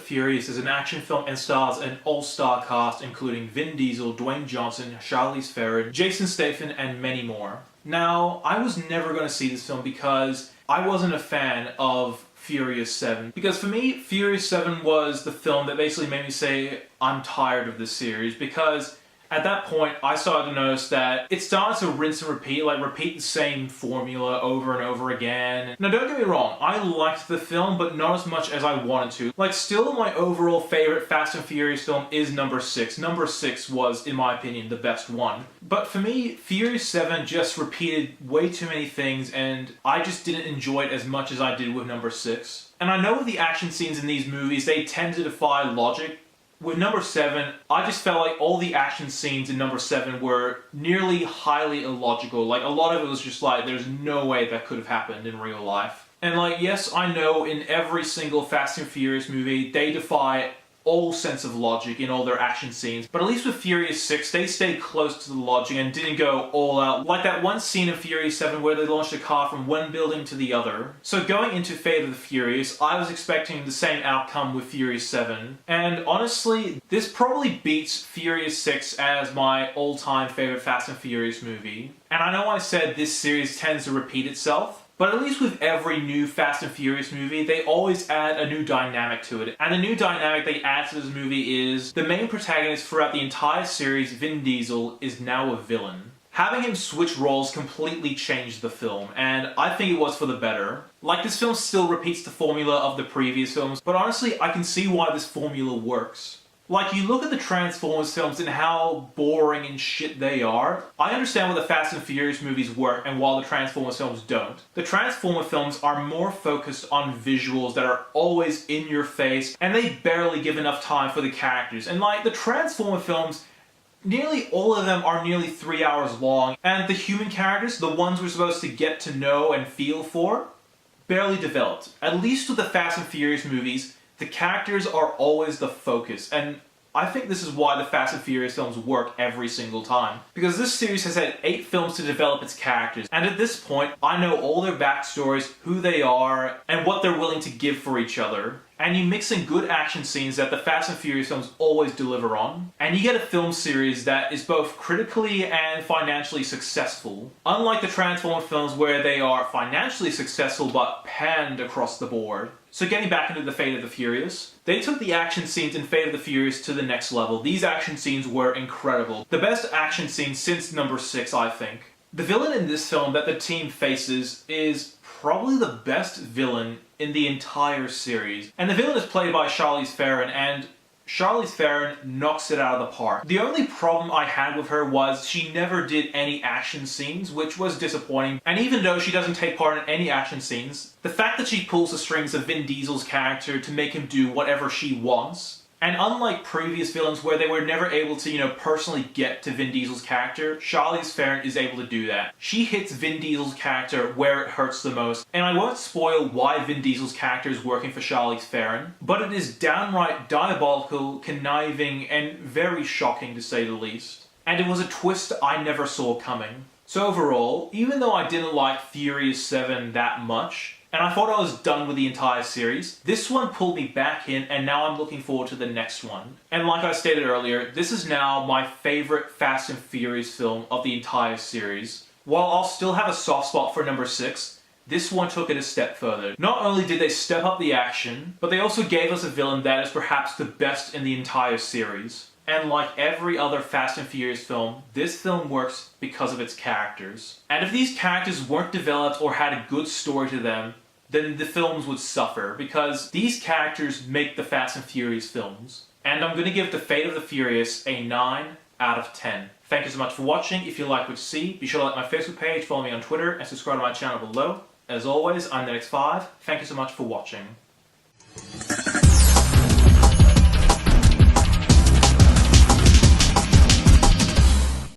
Furious is an action film and stars an all-star cast including Vin Diesel, Dwayne Johnson, Charlize Theron, Jason Statham, and many more. Now, I was never going to see this film because I wasn't a fan of Furious 7. Because for me, Furious 7 was the film that basically made me say, I'm tired of this series, because at that point, I started to notice that it started to rinse and repeat, like repeat the same formula over and over again. Now don't get me wrong, I liked the film, but not as much as I wanted to. Like, still my overall favorite Fast and Furious film is number 6. Number 6 was, in my opinion, the best one. But for me, Furious 7 just repeated way too many things, and I just didn't enjoy it as much as I did with number 6. And I know with the action scenes in these movies, they tend to defy logic. With number 7, I just felt like all the action scenes in number 7 were nearly highly illogical. Like, a lot of it was just like, there's no way that could have happened in real life. And like, yes, I know in every single Fast and Furious movie, they defy all sense of logic in all their action scenes. But at least with Furious 6, they stayed close to the logic and didn't go all out. Like that one scene in Furious 7 where they launched a car from one building to the other. So going into Fate of the Furious, I was expecting the same outcome with Furious 7. And honestly, this probably beats Furious 6 as my all-time favorite Fast and Furious movie. And I know I said this series tends to repeat itself, but at least with every new Fast and Furious movie, they always add a new dynamic to it. And the new dynamic they add to this movie is the main protagonist throughout the entire series, Vin Diesel, is now a villain. Having him switch roles completely changed the film, and I think it was for the better. Like, this film still repeats the formula of the previous films, but honestly, I can see why this formula works. Like, you look at the Transformers films and how boring and shit they are. I understand why the Fast and Furious movies work and while the Transformers films don't. The Transformers films are more focused on visuals that are always in your face, and they barely give enough time for the characters. And like, the Transformers films, nearly all of them are nearly 3 hours long, and the human characters, the ones we're supposed to get to know and feel for, barely developed. At least with the Fast and Furious movies, the characters are always the focus, and I think this is why the Fast and Furious films work every single time. Because this series has had 8 films to develop its characters, and at this point, I know all their backstories, who they are, and what they're willing to give for each other. And you mix in good action scenes that the Fast and Furious films always deliver on, and you get a film series that is both critically and financially successful. Unlike the Transformers films where they are financially successful but panned across the board. So getting back into the Fate of the Furious, they took the action scenes in Fate of the Furious to the next level. These action scenes were incredible. The best action scene since number 6, I think. The villain in this film that the team faces is probably the best villain in the entire series. And the villain is played by Charlize Theron, and Charlize Theron knocks it out of the park. The only problem I had with her was she never did any action scenes, which was disappointing. And even though she doesn't take part in any action scenes, the fact that she pulls the strings of Vin Diesel's character to make him do whatever she wants, and unlike previous villains where they were never able to, personally get to Vin Diesel's character, Charlize Theron is able to do that. She hits Vin Diesel's character where it hurts the most. And I won't spoil why Vin Diesel's character is working for Charlize Theron, but it is downright diabolical, conniving, and very shocking to say the least. And it was a twist I never saw coming. So overall, even though I didn't like Furious 7 that much, and I thought I was done with the entire series, this one pulled me back in, and now I'm looking forward to the next one. And like I stated earlier, this is now my favorite Fast and Furious film of the entire series. While I'll still have a soft spot for number 6, this one took it a step further. Not only did they step up the action, but they also gave us a villain that is perhaps the best in the entire series. And like every other Fast and Furious film, this film works because of its characters. And if these characters weren't developed or had a good story to them, then the films would suffer, because these characters make the Fast and Furious films. And I'm going to give The Fate of the Furious a 9 out of 10. Thank you so much for watching. If you like what you see, be sure to like my Facebook page, follow me on Twitter, and subscribe to my channel below. As always, I'm NETX5. Thank you so much for watching.